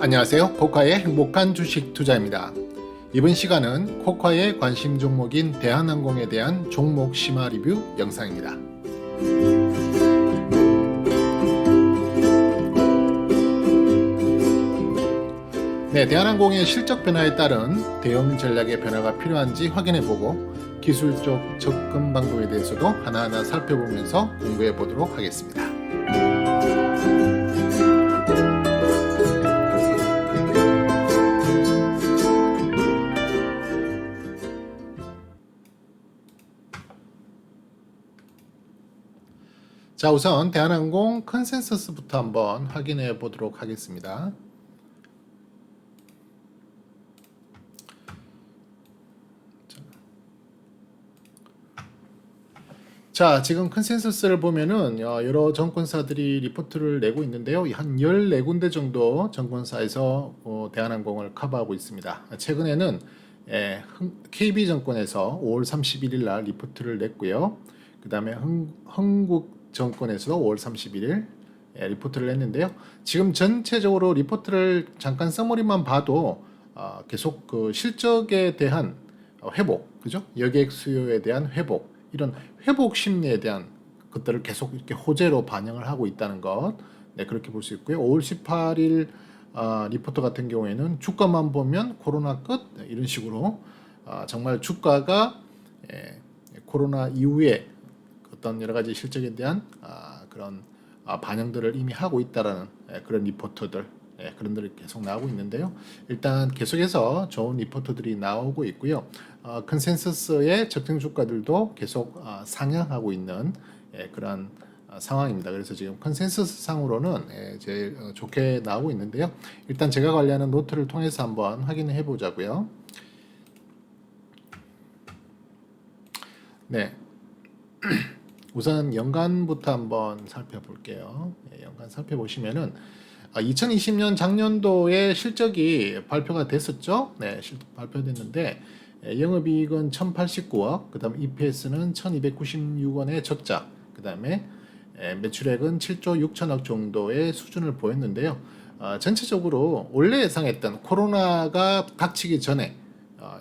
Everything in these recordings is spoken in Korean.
안녕하세요. 코카의 행복한 주식 투자입니다. 이번 시간은 코카의 관심 종목인 대한항공에 대한 종목 심화 리뷰 영상입니다. 네, 대한항공의 실적 변화에 따른 대응 전략의 변화가 필요한지 확인해보고 기술적 접근 방법에 대해서도 하나하나 살펴보면서 공부해 보도록 하겠습니다. 자, 우선 대한항공 컨센서스부터 한번 확인해 보도록 하겠습니다. 자, 지금 컨센서스를 보면은 여러 정권사들이 리포트를 내고 있는데요. 한 14군데 정도 정권사에서 대한항공을 커버하고 있습니다. 최근에는 KB정권에서 5월 31일 날 리포트를 냈고요. 그 다음에 흥국정권에서도 5월 31일 리포트를 냈는데요. 지금 전체적으로 리포트를 잠깐 서머리만 봐도 계속 그 실적에 대한 회복, 그죠? 여객 수요에 대한 회복, 이런 회복 심리에 대한 것들을 계속 이렇게 호재로 반영을 하고 있다는 것, 네, 그렇게 볼 수 있고요. 5월 18일 리포트 같은 경우에는 주가만 보면 코로나 끝, 네, 이런 식으로 정말 주가가 코로나 이후에 어떤 여러 가지 실적에 대한 그런 반영들을 이미 하고 있다라는 그런 리포트들, 그런 들이 계속 나오고 있는데요. 일단 계속해서 좋은 리포트들이 나오고 있고요. 컨센서스의 적정 주가들도 계속 상향하고 있는 그런 상황입니다. 그래서 지금 컨센서스 상으로는 제일 좋게 나오고 있는데요. 일단 제가 관리하는 노트를 통해서 한번 확인해 보자고요. 네. 우선 연간부터 한번 살펴볼게요. 연간 살펴보시면은 2020년 작년도에 실적이 발표가 됐었죠. 네, 발표됐는데 영업이익은 1,089억, 그다음 EPS는 1,296원의 적자, 그다음에 매출액은 7조 6천억 정도의 수준을 보였는데요. 전체적으로 원래 예상했던 코로나가 닥치기 전에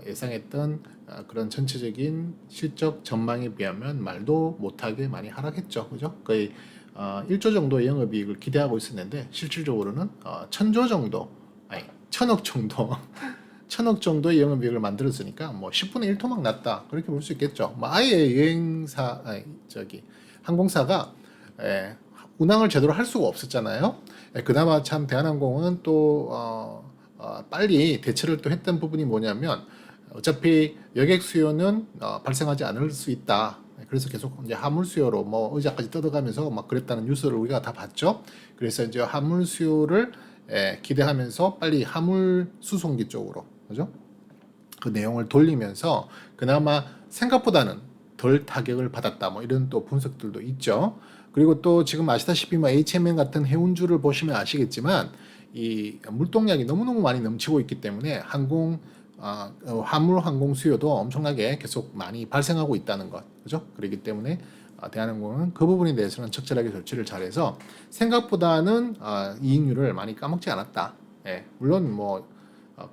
예상했던 그런 전체적인 실적 전망에 비하면 말도 못하게 많이 하락했죠. 그죠? 거의 1조 정도의 영업이익을 기대하고 있었는데 실질적으로는 1,000조 정도, 아니 1,000억 정도, 1,000억 정도의 영업이익을 만들었으니까 뭐 10분의 1 토막 났다, 그렇게 볼 수 있겠죠. 뭐 아예 여행사, 아니 저기 항공사가 운항을 제대로 할 수가 없었잖아요. 그나마 참 대한항공은 또 빨리 대처를 또 했던 부분이 뭐냐면, 어차피 여객 수요는 발생하지 않을 수 있다. 그래서 계속 이제 화물 수요로 뭐 의자까지 뜯어가면서 막 그랬다는 뉴스를 우리가 다 봤죠. 그래서 이제 화물 수요를 기대하면서 빨리 화물 수송기 쪽으로, 그죠? 그 내용을 돌리면서 그나마 생각보다는 덜 타격을 받았다, 뭐 이런 또 분석들도 있죠. 그리고 또 지금 아시다시피 뭐 HMN 같은 해운주를 보시면 아시겠지만 이 물동량이 너무너무 많이 넘치고 있기 때문에 화물 항공 수요도 엄청나게 계속 많이 발생하고 있다는 것, 그죠? 그렇기 때문에 대한항공은 그 부분에 대해서는 적절하게 조치를 잘해서 생각보다는 이익률을 많이 까먹지 않았다. 물론 뭐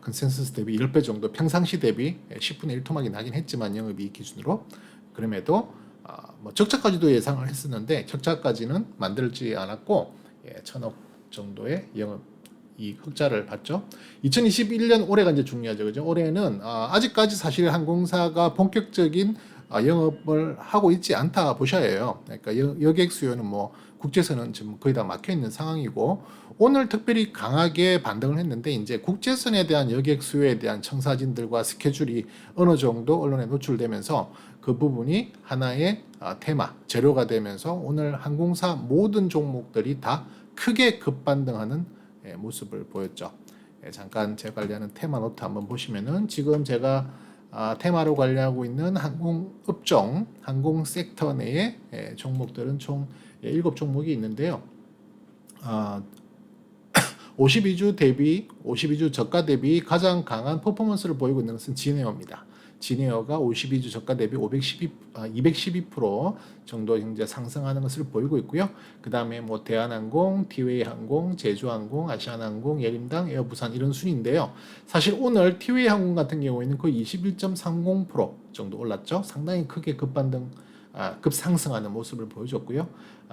컨센서스 대비 10배 정도, 평상시 대비 10분의 1 토막이 나긴 했지만 영업이익 기준으로, 그럼에도 뭐 적자까지도 예상을 했었는데 적자까지는 만들지 않았고 1,000억 정도의 영업이익 흑자를 봤죠. 2021년 올해가 이제 중요하죠, 그죠? 올해는 아직까지 사실 항공사가 본격적인 영업을 하고 있지 않다 보셔야 해요. 그러니까 여객 수요는 뭐 국제선은 지금 거의 다 막혀 있는 상황이고, 오늘 특별히 강하게 반등을 했는데 이제 국제선에 대한 여객 수요에 대한 청사진들과 스케줄이 어느 정도 언론에 노출되면서 그 부분이 하나의 테마, 재료가 되면서 오늘 항공사 모든 종목들이 다 크게 급반등하는 모습을 보였죠. 잠깐 제가 관리하는 테마 노트 한번 보시면은 지금 제가 테마로 관리하고 있는 항공업종, 항공 섹터 내의 종목들은 총 7종목이 있는데요. 52주 저가 대비 가장 강한 퍼포먼스를 보이고 있는 것은 진에어입니다. 진에어가 52주 저가 대비 212% 정도 현재 상승하는 것을 보이고 있고요. 그 다음에 뭐 대한항공, 티웨이항공, 제주항공, 아시아나항공, 예림당, 에어부산 이런 순인데요. 사실 오늘 티웨이항공 같은 경우에는 거의 21.30% 정도 올랐죠. 상당히 크게 급상승하는 모습을 보여줬고요.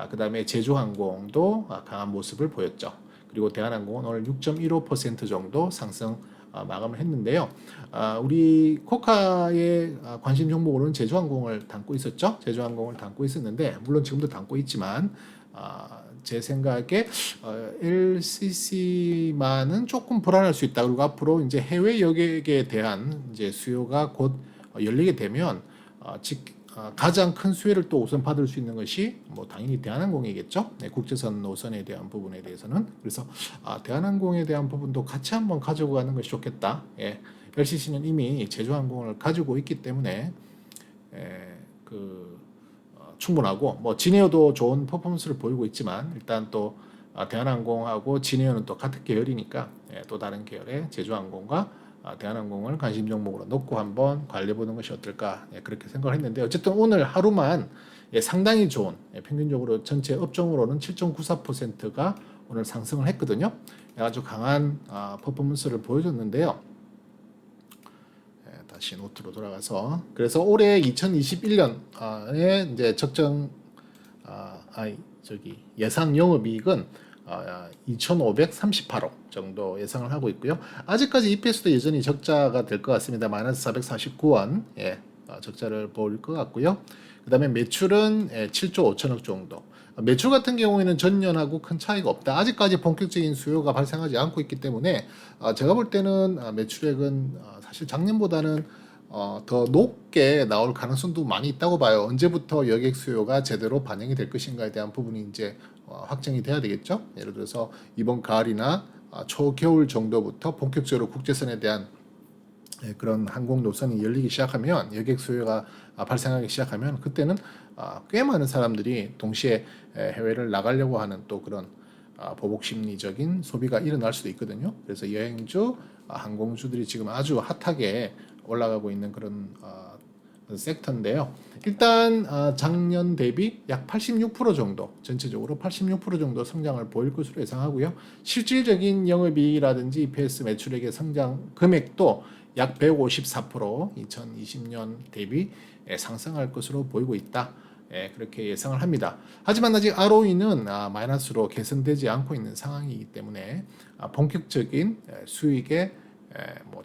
그 다음에 제주항공도 강한 모습을 보였죠. 그리고 대한항공은 오늘 6.15% 정도 상승 마감을 했는데요. 우리 코카의 관심 종목으로는 제주항공을 담고 있었죠. 제주항공을 담고 있었는데 물론 지금도 담고 있지만 제 생각에 LCC만은 조금 불안할 수 있다. 그리고 앞으로 이제 해외 여객에 대한 이제 수요가 곧 열리게 되면 가장 큰 수혜를 또 우선 받을 수 있는 것이 뭐 당연히 대한항공이겠죠. 네, 국제선 노선에 대한 부분에 대해서는 그래서 대한항공에 대한 부분도 같이 한번 가지고 가는 것이 좋겠다. 예, LCC는 이미 제주항공을 가지고 있기 때문에 충분하고 뭐 진에어도 좋은 퍼포먼스를 보이고 있지만 일단 또 대한항공하고 진에어는 또 같은 계열이니까 또 다른 계열의 제주항공과 대한항공을 관심 종목으로 놓고 한번 관리해보는 것이 어떨까 그렇게 생각을 했는데 어쨌든 오늘 하루만 상당히 좋은 평균적으로 전체 업종으로는 7.94%가 오늘 상승을 했거든요. 아주 강한 퍼포먼스를 보여줬는데요. 다시 노트로 돌아가서 그래서 올해 2021년에 이제 예상 영업이익은 2,538억 정도 예상을 하고 있고요. 아직까지 EPS도 여전히 적자가 될 것 같습니다. 마이너스 449원 적자를 보일 것 같고요. 그 다음에 매출은 7조 5천억 정도. 매출 같은 경우에는 전년하고 큰 차이가 없다. 아직까지 본격적인 수요가 발생하지 않고 있기 때문에 제가 볼 때는 매출액은 사실 작년보다는 더 높게 나올 가능성도 많이 있다고 봐요. 언제부터 여객 수요가 제대로 반영이 될 것인가에 대한 부분이 이제 확정이 돼야 되겠죠. 예를 들어서 이번 가을이나 초겨울 정도부터 본격적으로 국제선에 대한 그런 항공 노선이 열리기 시작하면 여객 수요가 발생하기 시작하면 그때는 꽤 많은 사람들이 동시에 해외를 나가려고 하는 또 그런 보복 심리적인 소비가 일어날 수도 있거든요. 그래서 여행주, 항공주들이 지금 아주 핫하게 올라가고 있는 그런 섹터인데요. 일단 작년 대비 약 86% 정도 전체적으로 86% 정도 성장을 보일 것으로 예상하고요. 실질적인 영업이익이라든지 EPS 매출액의 성장 금액도 약 154% 2020년 대비 상승할 것으로 보이고 있다. 그렇게 예상을 합니다. 하지만 아직 ROE는 마이너스로 개선되지 않고 있는 상황이기 때문에 본격적인 수익의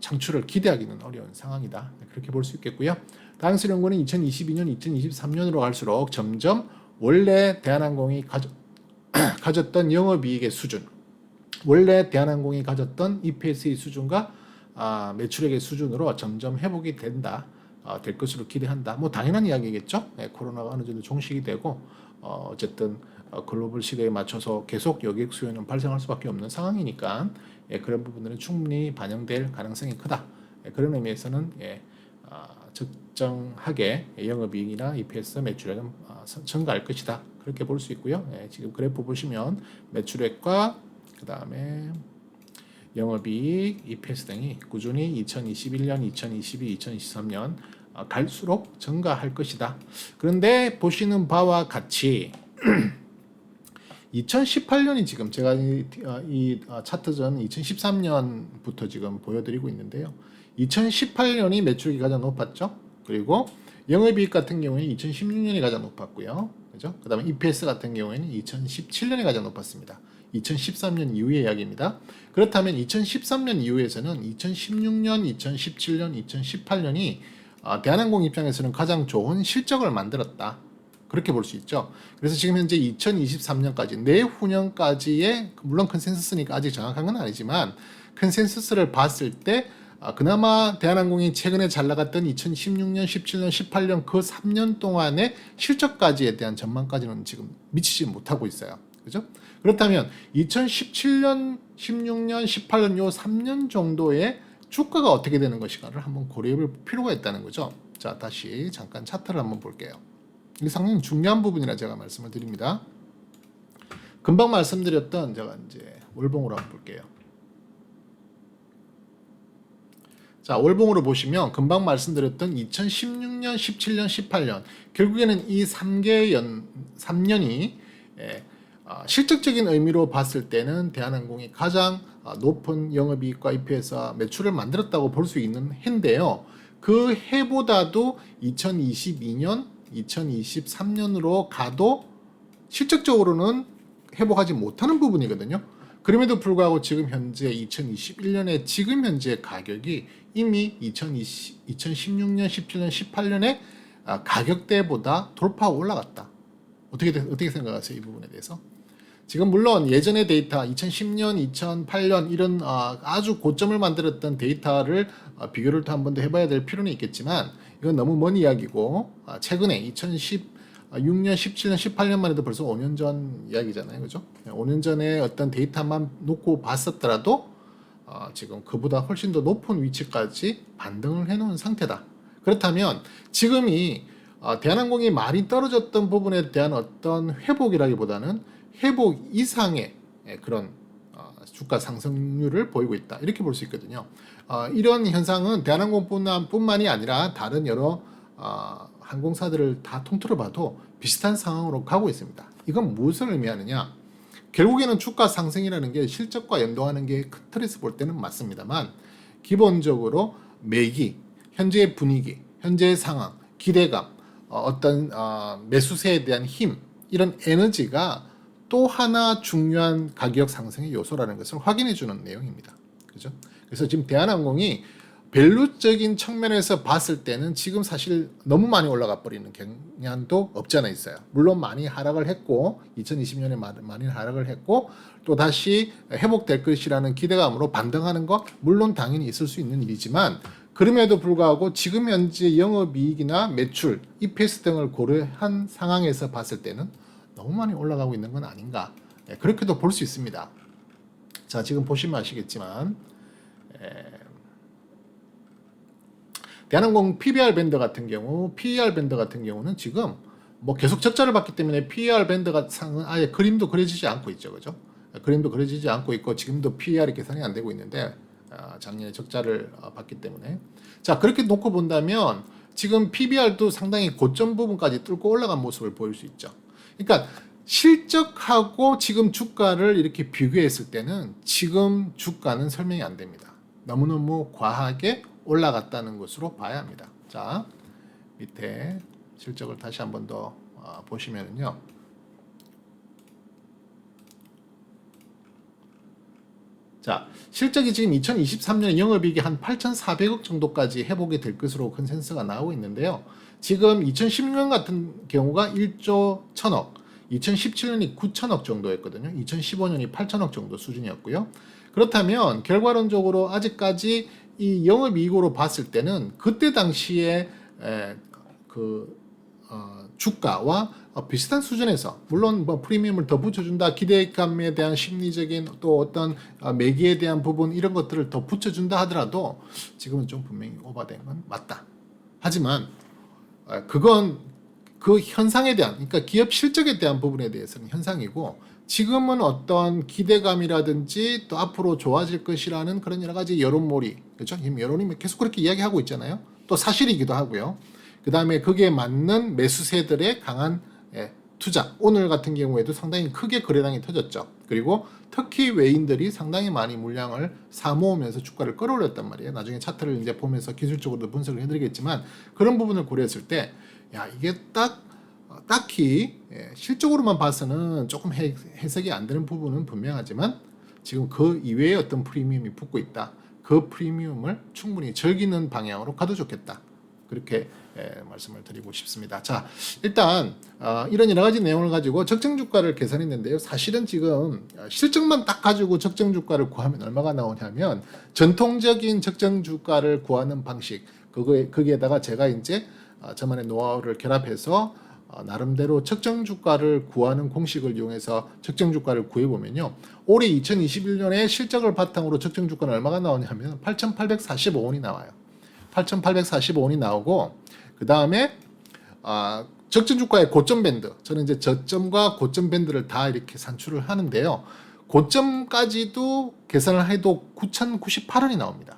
창출을 기대하기는 어려운 상황이다. 그렇게 볼 수 있겠고요. 다행스러운 2022년, 2023년으로 갈수록 점점 원래 대한항공이 가졌던 영업이익의 수준, 원래 대한항공이 가졌던 EPS의 수준과 매출액의 수준으로 점점 회복이 될 것으로 기대한다. 뭐 당연한 이야기겠죠. 코로나가 어느 정도 종식이 되고 어쨌든 글로벌 시대에 맞춰서 계속 여객 수요는 발생할 수밖에 없는 상황이니까 그런 부분들은 충분히 반영될 가능성이 크다. 그런 의미에서는 적정하게 영업이익이나 EPS 매출액은 증가할 것이다. 그렇게 볼 수 있고요. 지금 그래프 보시면 매출액과 그 다음에 영업이익, EPS 등이 꾸준히 2021년, 2022, 2023년 갈수록 증가할 것이다. 그런데 보시는 바와 같이 2018년이 지금 제가 이 차트전 2013년부터 지금 보여드리고 있는데요. 2018년이 매출이 가장 높았죠. 그리고 영업이익 같은 경우에는 2016년이 가장 높았고요. 그죠? 그다음에 EPS 같은 경우에는 2017년이 가장 높았습니다. 2013년 이후의 이야기입니다. 그렇다면 2013년 이후에서는 2016년, 2017년, 2018년이 대한항공 입장에서는 가장 좋은 실적을 만들었다. 그렇게 볼 수 있죠. 그래서 지금 현재 2023년까지 내후년까지의 물론 컨센서스니까 아직 정확한 건 아니지만 컨센서스를 봤을 때 그나마 대한항공이 최근에 잘 나갔던 2016년, 17년, 18년 그 3년 동안의 실적까지에 대한 전망까지는 지금 미치지 못하고 있어요. 그죠? 그렇다면 2017년, 16년, 18년 요 3년 정도의 주가가 어떻게 되는 것인가를 한번 고려해 볼 필요가 있다는 거죠. 자, 다시 잠깐 차트를 한번 볼게요. 이게 상당히 중요한 부분이라 제가 말씀을 드립니다. 금방 말씀드렸던 제가 이제 월봉으로 한번 볼게요. 자, 월봉으로 보시면 금방 말씀드렸던 2016년, 17년, 18년 결국에는 이 3년이 실적적인 의미로 봤을 때는 대한항공이 가장 높은 영업이익과 EPS와 매출을 만들었다고 볼 수 있는 해인데요. 그 해보다도 2022년, 2023년으로 가도 실적적으로는 회복하지 못하는 부분이거든요. 그럼에도 불구하고 지금 현재 2021년에 지금 현재 가격이 이미 2016년, 17년, 18년의 가격대보다 돌파 올라갔다. 어떻게 생각하세요? 이 부분에 대해서? 지금 물론 예전의 데이터 2010년, 2008년 이런 아주 고점을 만들었던 데이터를 비교를 또 한 번 더 해봐야 될 필요는 있겠지만 이건 너무 먼 이야기고 최근에 2016년, 17년, 18년만 해도 벌써 5년 전 이야기잖아요. 그죠? 5년 전에 어떤 데이터만 놓고 봤었더라도 지금 그보다 훨씬 더 높은 위치까지 반등을 해놓은 상태다. 그렇다면 지금이 대한항공이 많이 떨어졌던 부분에 대한 어떤 회복이라기보다는 회복 이상의 그런 주가 상승률을 보이고 있다. 이렇게 볼 수 있거든요. 이런 현상은 대한항공뿐만이 아니라 다른 여러 항공사들을 다 통틀어 봐도 비슷한 상황으로 가고 있습니다. 이건 무엇을 의미하느냐? 결국에는 주가 상승이라는 게 실적과 연동하는 게 큰 틀에서 볼 때는 맞습니다만 기본적으로 매기, 현재의 분위기, 현재의 상황, 기대감, 어떤 매수세에 대한 힘 이런 에너지가 또 하나 중요한 가격 상승의 요소라는 것을 확인해 주는 내용입니다. 그죠? 그래서 지금 대한항공이 밸류적인 측면에서 봤을 때는 지금 사실 너무 많이 올라가 버리는 경향도 없지 않아 있어요. 물론 많이 하락을 했고 2020년에 많이 하락을 했고 또 다시 회복될 것이라는 기대감으로 반등하는 거 물론 당연히 있을 수 있는 일이지만 그럼에도 불구하고 지금 현재 영업이익이나 매출, EPS 등을 고려한 상황에서 봤을 때는 너무 많이 올라가고 있는 건 아닌가 그렇게도 볼 수 있습니다. 자, 지금 보시면 아시겠지만 대한항공 PBR 밴드 같은 경우, PER 밴드 같은 경우는 지금 뭐 계속 적자를 봤기 때문에 PER 밴드가 상은 아예 그림도 그려지지 않고 있죠, 그죠? 그림도 그려지지 않고 있고 지금도 PER이 계산이 안 되고 있는데 작년에 적자를 봤기 때문에 자 그렇게 놓고 본다면 지금 PBR도 상당히 고점 부분까지 뚫고 올라간 모습을 보일 수 있죠. 그러니까 실적하고 지금 주가를 이렇게 비교했을 때는 지금 주가는 설명이 안 됩니다. 너무너무 과하게 올라갔다는 것으로 봐야 합니다. 자, 밑에 실적을 다시 한번 더 보시면은요. 자, 실적이 지금 2023년 영업이익이 한 8,400억 정도까지 회복이 될 것으로 컨센서스가 나오고 있는데요. 지금 2016년 같은 경우가 1조 1,000억, 2017년이 9,000억 정도였거든요. 2015년이 8,000억 정도 수준이었고요. 그렇다면 결과론적으로 아직까지 이 영업이익으로 봤을 때는 그때 당시에 주가와 비슷한 수준에서 물론 뭐 프리미엄을 더 붙여준다 기대감에 대한 심리적인 또 어떤 매기에 대한 부분 이런 것들을 더 붙여준다 하더라도 지금은 좀 분명히 오버된 건 맞다. 하지만 그건 그 현상에 대한 그러니까 기업 실적에 대한 부분에 대해서는 현상이고 지금은 어떤 기대감이라든지 또 앞으로 좋아질 것이라는 그런 여러 가지 여론몰이 그렇죠? 지금 여론이 계속 그렇게 이야기하고 있잖아요. 또 사실이기도 하고요. 그 다음에 거기에 맞는 매수세들의 강한 투자. 오늘 같은 경우에도 상당히 크게 거래량이 터졌죠. 그리고 특히 외인들이 상당히 많이 물량을 사모으면서 주가를 끌어올렸단 말이에요. 나중에 차트를 이제 보면서 기술적으로도 분석을 해드리겠지만 그런 부분을 고려했을 때, 야 이게 딱히 실적으로만 봐서는 조금 해석이 안 되는 부분은 분명하지만 지금 그 이외에 어떤 프리미엄이 붙고 있다. 그 프리미엄을 충분히 즐기는 방향으로 가도 좋겠다. 그렇게 말씀을 드리고 싶습니다. 자, 일단 이런 여러 가지 내용을 가지고 적정 주가를 계산했는데요. 사실은 지금 실적만 딱 가지고 적정 주가를 구하면 얼마가 나오냐면 전통적인 적정 주가를 구하는 방식 거기에다가 제가 이제 저만의 노하우를 결합해서 나름대로 적정 주가를 구하는 공식을 이용해서 적정 주가를 구해보면요. 올해 2021년에 실적을 바탕으로 적정 주가는 얼마가 나오냐면 8,845원이 나와요. 8,845원이 나오고 그 다음에 적정 주가의 고점 밴드 저는 이제 저점과 고점 밴드를 다 이렇게 산출을 하는데요. 고점까지도 계산을 해도 9,098원이 나옵니다.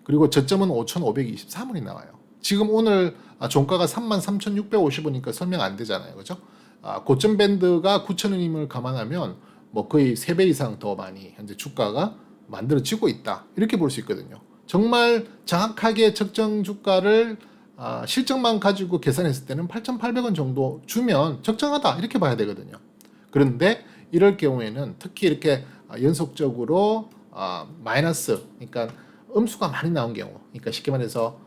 그리고 저점은 5,523원이 나와요. 지금 오늘 종가가 33,650원이니까 설명 안 되잖아요. 그죠? 고점 밴드가 9,000원임을 감안하면 뭐 거의 3배 이상 더 많이 현재 주가가 만들어지고 있다. 이렇게 볼 수 있거든요. 정말 정확하게 적정 주가를 실적만 가지고 계산했을 때는 8,800원 정도 주면 적정하다. 이렇게 봐야 되거든요. 그런데 이럴 경우에는 특히 이렇게 연속적으로 마이너스, 그러니까 음수가 많이 나온 경우, 그러니까 쉽게 말해서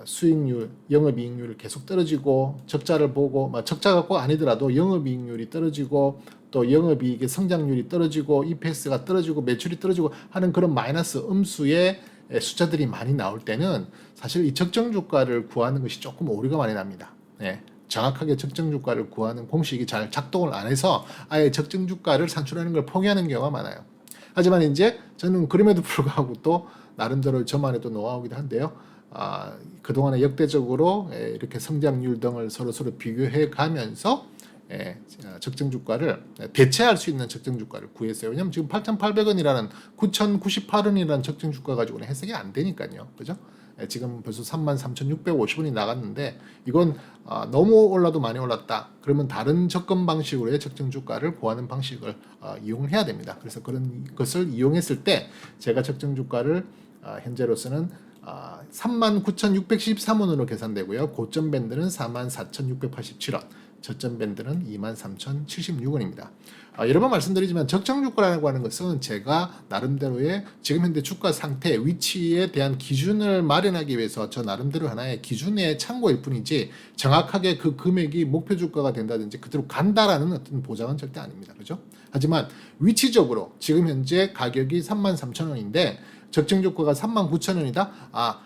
수익률, 영업이익률을 계속 떨어지고 적자를 보고, 적자가 꼭 아니더라도 영업이익률이 떨어지고 또 영업이익의 성장률이 떨어지고 EPS가 떨어지고 매출이 떨어지고 하는 그런 마이너스 음수의 숫자들이 많이 나올 때는 사실 이 적정 주가를 구하는 것이 조금 오류가 많이 납니다. 네. 정확하게 적정 주가를 구하는 공식이 잘 작동을 안 해서 아예 적정 주가를 산출하는 걸 포기하는 경우가 많아요. 하지만 이제 저는 그럼에도 불구하고 또 나름대로 저만의 또 노하우이기도 한데요. 그동안에 역대적으로 이렇게 성장률 등을 서로 비교해 가면서 적정 주가를 대체할 수 있는 적정 주가를 구했어요. 왜냐면 지금 8,800원이라는 9,098원이라는 적정 주가 가지고는 해석이 안 되니까요. 그죠? 지금 벌써 33,650원이 나갔는데 이건 너무 올라도 많이 올랐다. 그러면 다른 접근 방식으로의 적정 주가를 구하는 방식을 이용해야 됩니다. 그래서 그런 것을 이용했을 때 제가 적정 주가를 현재로서는 39,613원으로 계산되고요. 고점 밴드는 44,687원, 저점 밴드는 23,076원입니다. 여러 번 말씀드리지만 적정 주가라고 하는 것은 제가 나름대로의 지금 현재 주가 상태, 위치에 대한 기준을 마련하기 위해서 저 나름대로 하나의 기준의 참고일 뿐이지 정확하게 그 금액이 목표 주가가 된다든지 그대로 간다라는 어떤 보장은 절대 아닙니다. 그죠? 하지만 위치적으로 지금 현재 가격이 33,000원인데 적정 주가가 39,000원이다.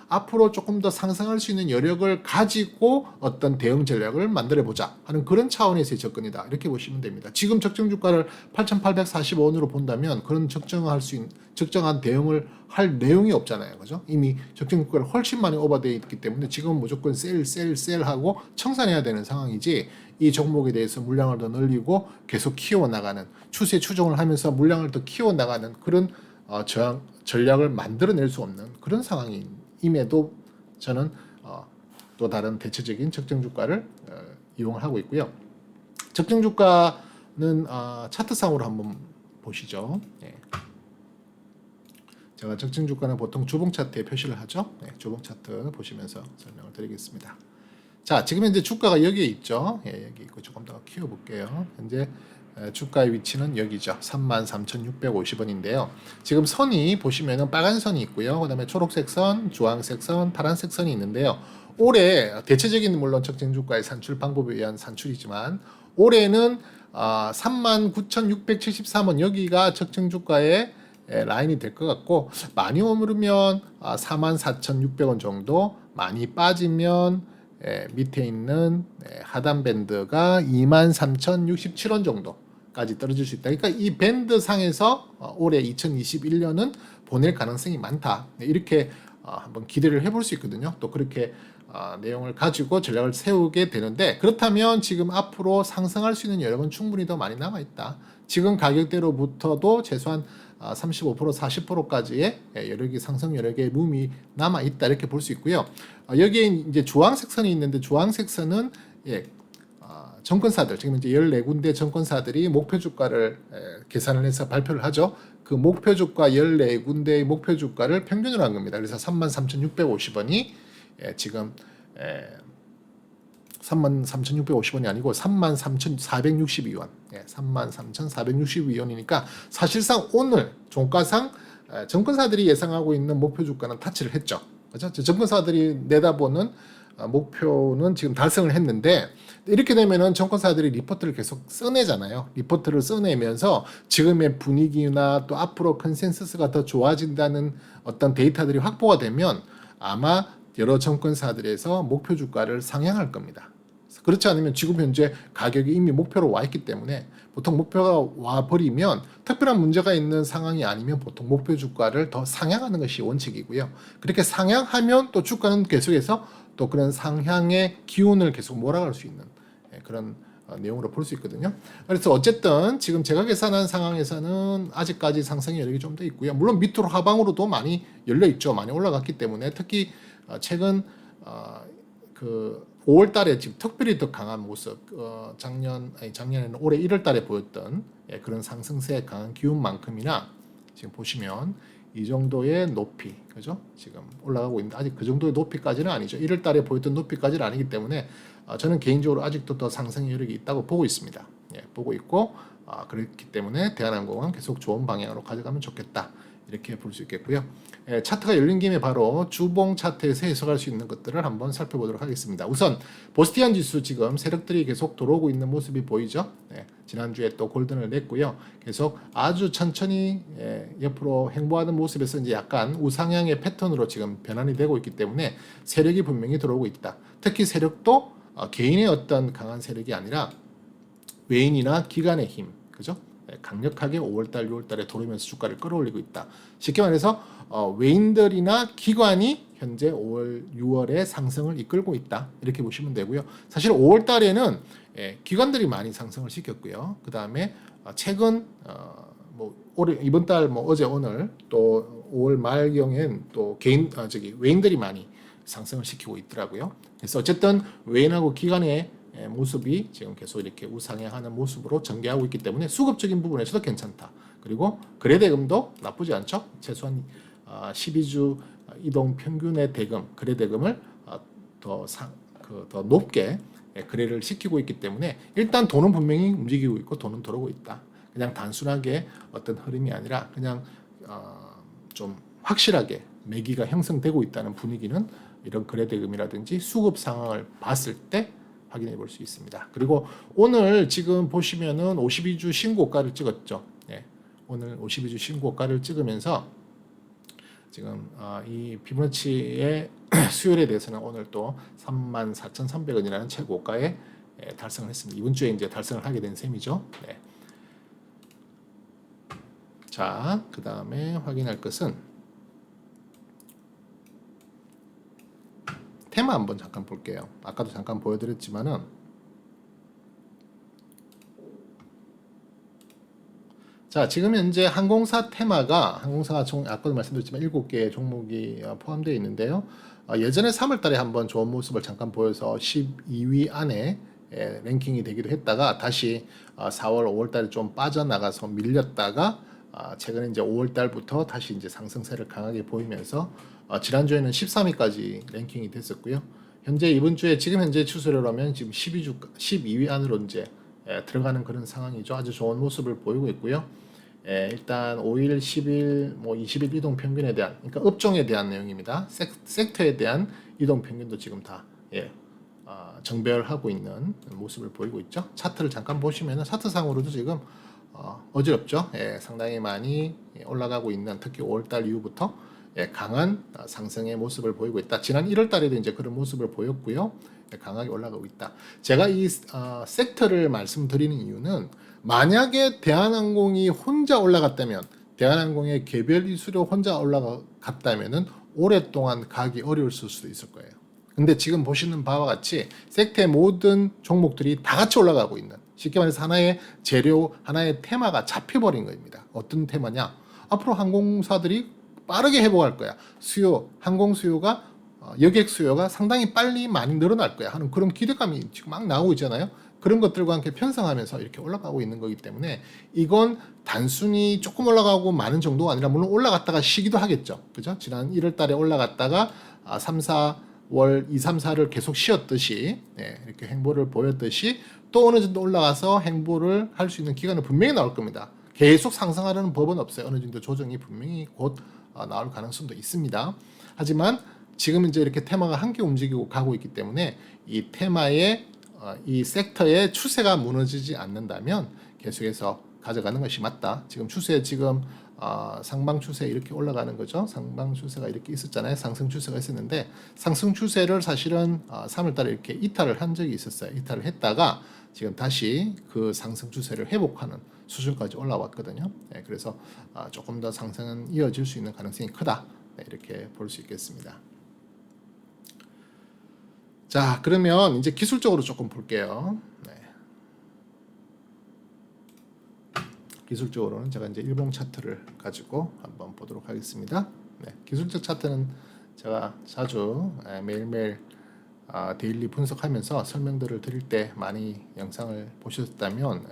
앞으로 조금 더 상승할 수 있는 여력을 가지고 어떤 대응 전략을 만들어 보자 하는 그런 차원에서의 접근이다. 이렇게 보시면 됩니다. 지금 적정 주가를 8,845원으로 본다면 그런 적정한 대응을 할 내용이 없잖아요. 그죠? 이미 적정 주가를 훨씬 많이 오버되어 있기 때문에 지금은 무조건 셀하고 청산해야 되는 상황이지 이 종목에 대해서 물량을 더 늘리고 계속 키워나가는 추세 추종을 하면서 물량을 더 키워나가는 그런 전략을 만들어낼 수 없는 그런 상황임에도 저는 또 다른 대체적인 적정 주가를 이용을 하고 있고요. 적정 주가는 차트상으로 한번 보시죠. 네. 제가 적정 주가는 보통 주봉 차트에 표시를 하죠. 네, 주봉 차트 보시면서 설명을 드리겠습니다. 자, 지금 현재 주가가 여기에 있죠. 여기 있고 조금 더 키워볼게요. 현재 주가의 위치는 여기죠. 33,650원인데요. 지금 선이 보시면은 빨간 선이 있고요. 그 다음에 초록색 선, 주황색 선, 파란색 선이 있는데요. 올해 대체적인 물론 적정 주가의 산출 방법에 의한 산출이지만 올해는 39,673원 여기가 적정 주가의 라인이 될 것 같고 많이 오르면 44,600원 정도, 많이 빠지면 밑에 있는 하단 밴드가 23,067원 정도까지 떨어질 수 있다. 그러니까 이 밴드 상에서 올해 2021년은 보낼 가능성이 많다. 이렇게 한번 기대를 해볼 수 있거든요. 또 그렇게 내용을 가지고 전략을 세우게 되는데 그렇다면 지금 앞으로 상승할 수 있는 여력은 충분히 더 많이 남아있다. 지금 가격대로부터도 최소한 35% 40%까지의 여력이 상승 여력의 룸이 남아 있다 이렇게 볼 수 있고요. 여기에 이제 주황색 선이 있는데 주황색 선은 정권사들 지금 이제 14군데 정권사들이 목표 주가를 계산을 해서 발표를 하죠. 그 목표 주가 14군데의 목표 주가를 평균으로 한 겁니다. 그래서 33,650원이 지금 33,650원이 아니고 33,462원. 33,462원이니까 사실상 오늘 종가상 정권사들이 예상하고 있는 목표 주가는 타치를 했죠. 그렇죠? 정권사들이 내다보는 목표는 지금 달성을 했는데 이렇게 되면은 정권사들이 리포트를 계속 써내잖아요. 리포트를 써내면서 지금의 분위기나 또 앞으로 컨센서스가 더 좋아진다는 어떤 데이터들이 확보가 되면 아마 여러 정권사들에서 목표 주가를 상향할 겁니다. 그렇지 않으면 지금 현재 가격이 이미 목표로 와 있기 때문에 보통 목표가 와 버리면 특별한 문제가 있는 상황이 아니면 보통 목표 주가를 더 상향하는 것이 원칙이고요. 그렇게 상향하면 또 주가는 계속해서 또 그런 상향의 기운을 계속 몰아갈 수 있는 그런 내용으로 볼 수 있거든요. 그래서 어쨌든 지금 제가 계산한 상황에서는 아직까지 상승의 여력이 좀 더 있고요. 물론 밑으로 하방으로도 많이 열려 있죠. 많이 올라갔기 때문에 특히 최근 그 5월 달에 지금 특별히 더 강한 모습, 작년에는 올해 1월 달에 보였던 그런 상승세의 강한 기운만큼이나 지금 보시면 이 정도의 높이, 그죠? 지금 올라가고 있는데 아직 그 정도의 높이까지는 아니죠. 1월 달에 보였던 높이까지는 아니기 때문에 저는 개인적으로 아직도 더 상승의 여력이 있다고 보고 있습니다. 보고 있고 그렇기 때문에 대한항공은 계속 좋은 방향으로 가져가면 좋겠다. 이렇게 볼 수 있겠고요. 차트가 열린 김에 바로 주봉 차트에서 해석할 수 있는 것들을 한번 살펴보도록 하겠습니다. 우선 보스티안 지수 지금 세력들이 계속 들어오고 있는 모습이 보이죠. 지난주에 또 골든을 냈고요. 계속 아주 천천히 옆으로 행보하는 모습에서 이제 약간 우상향의 패턴으로 지금 변환이 되고 있기 때문에 세력이 분명히 들어오고 있다. 특히 세력도 개인의 어떤 강한 세력이 아니라 외인이나 기관의 힘, 그죠? 강력하게 5월달, 6월달에 들어오면서 주가를 끌어올리고 있다. 쉽게 말해서 외인들이나 기관이 현재 5월, 6월에 상승을 이끌고 있다. 이렇게 보시면 되고요. 사실 5월달에는 기관들이 많이 상승을 시켰고요. 그 다음에 최근 뭐 올해 이번 달 뭐 어제 오늘 또 5월 말경엔 또 외인들이 많이 상승을 시키고 있더라고요. 그래서 어쨌든 외인하고 기관의 모습이 지금 계속 이렇게 우상향하는 모습으로 전개하고 있기 때문에 수급적인 부분에서도 괜찮다. 그리고 거래대금도 나쁘지 않죠. 최소한 12주 이동 평균의 대금, 거래대금을 더 높게 거래를 시키고 있기 때문에 일단 돈은 분명히 움직이고 있고 돈은 들어오고 있다. 그냥 단순하게 어떤 흐름이 아니라 그냥 좀 확실하게 매기가 형성되고 있다는 분위기는 이런 거래대금이라든지 수급 상황을 봤을 때 확인해 볼 수 있습니다. 그리고 오늘 지금 보시면은 52주 신고가를 찍었죠. 오늘 52주 신고가를 찍으면서 지금 이 피보나치의 수요일에 대해서는 오늘 또 34,300원이라는 최고가에 달성을 했습니다. 이번 주에 이제 달성을 하게 된 셈이죠. 자, 그 다음에 확인할 것은 테마 한번 잠깐 볼게요. 아까도 잠깐 보여드렸지만은 자, 지금 현재 항공사가 아까도 말씀드렸지만 7개의 종목이 포함되어 있는데요. 예전에 3월 달에 한번 좋은 모습을 잠깐 보여서 12위 안에 랭킹이 되기도 했다가 다시 4월, 5월 달에 좀 빠져나가서 밀렸다가 최근에 이제 5월 달부터 다시 이제 상승세를 강하게 보이면서 지난주에는 13위까지 랭킹이 됐었고요. 현재 이번 주에 지금 현재 추세로라면 지금 12위 안으로 이제 들어가는 그런 상황이죠. 아주 좋은 모습을 보이고 있고요. 일단 5일, 10일, 뭐 20일 이동 평균에 대한, 그러니까 업종에 대한 내용입니다. 섹터에 대한 이동 평균도 지금 다 정배열하고 있는 모습을 보이고 있죠. 차트를 잠깐 보시면은 차트상으로도 지금 어지럽죠. 상당히 많이 올라가고 있는, 특히 5월달 이후부터 강한 상승의 모습을 보이고 있다. 지난 1월달에도 이제 그런 모습을 보였고요. 강하게 올라가고 있다. 제가 이 섹터를 말씀드리는 이유는 만약에 대한항공이 혼자 올라갔다면, 대한항공의 개별 이수료 혼자 올라갔다면은 오랫동안 가기 어려울 수도 있을 거예요. 근데 지금 보시는 바와 같이 섹터의 모든 종목들이 다 같이 올라가고 있는, 쉽게 말해서 하나의 재료, 하나의 테마가 잡혀버린 겁니다. 어떤 테마냐? 앞으로 항공사들이 빠르게 회복할 거야. 항공 수요가, 여객 수요가 상당히 빨리 많이 늘어날 거야 하는 그런 기대감이 지금 막 나오고 있잖아요. 그런 것들과 함께 편성하면서 이렇게 올라가고 있는 거기 때문에 이건 단순히 조금 올라가고 많은 정도가 아니라, 물론 올라갔다가 쉬기도 하겠죠. 그죠? 지난 1월 달에 올라갔다가 3, 4월 2, 3, 4를 계속 쉬었듯이, 이렇게 행보를 보였듯이 또 어느 정도 올라가서 행보를 할 수 있는 기간은 분명히 나올 겁니다. 계속 상승하려는 법은 없어요. 어느 정도 조정이 분명히 곧 나올 가능성도 있습니다. 하지만 지금 이제 이렇게 테마가 함께 움직이고 가고 있기 때문에 이 테마의 이 섹터의 추세가 무너지지 않는다면 계속해서 가져가는 것이 맞다. 지금 상방 추세 이렇게 올라가는 거죠. 상방 추세가 이렇게 있었잖아요. 상승 추세가 있었는데 상승 추세를 사실은 3월 달에 이렇게 이탈을 한 적이 있었어요. 이탈을 했다가 지금 다시 그 상승 추세를 회복하는 수준까지 올라왔거든요. 그래서 조금 더 상승은 이어질 수 있는 가능성이 크다. 이렇게 볼 수 있겠습니다. 자, 그러면 이제 기술적으로 조금 볼게요. 기술적으로는 제가 이제 일봉 차트를 가지고 한번 보도록 하겠습니다. 네, 기술적 차트는 제가 자주 매일매일 데일리 분석하면서 설명들을 드릴 때 많이 영상을 보셨다면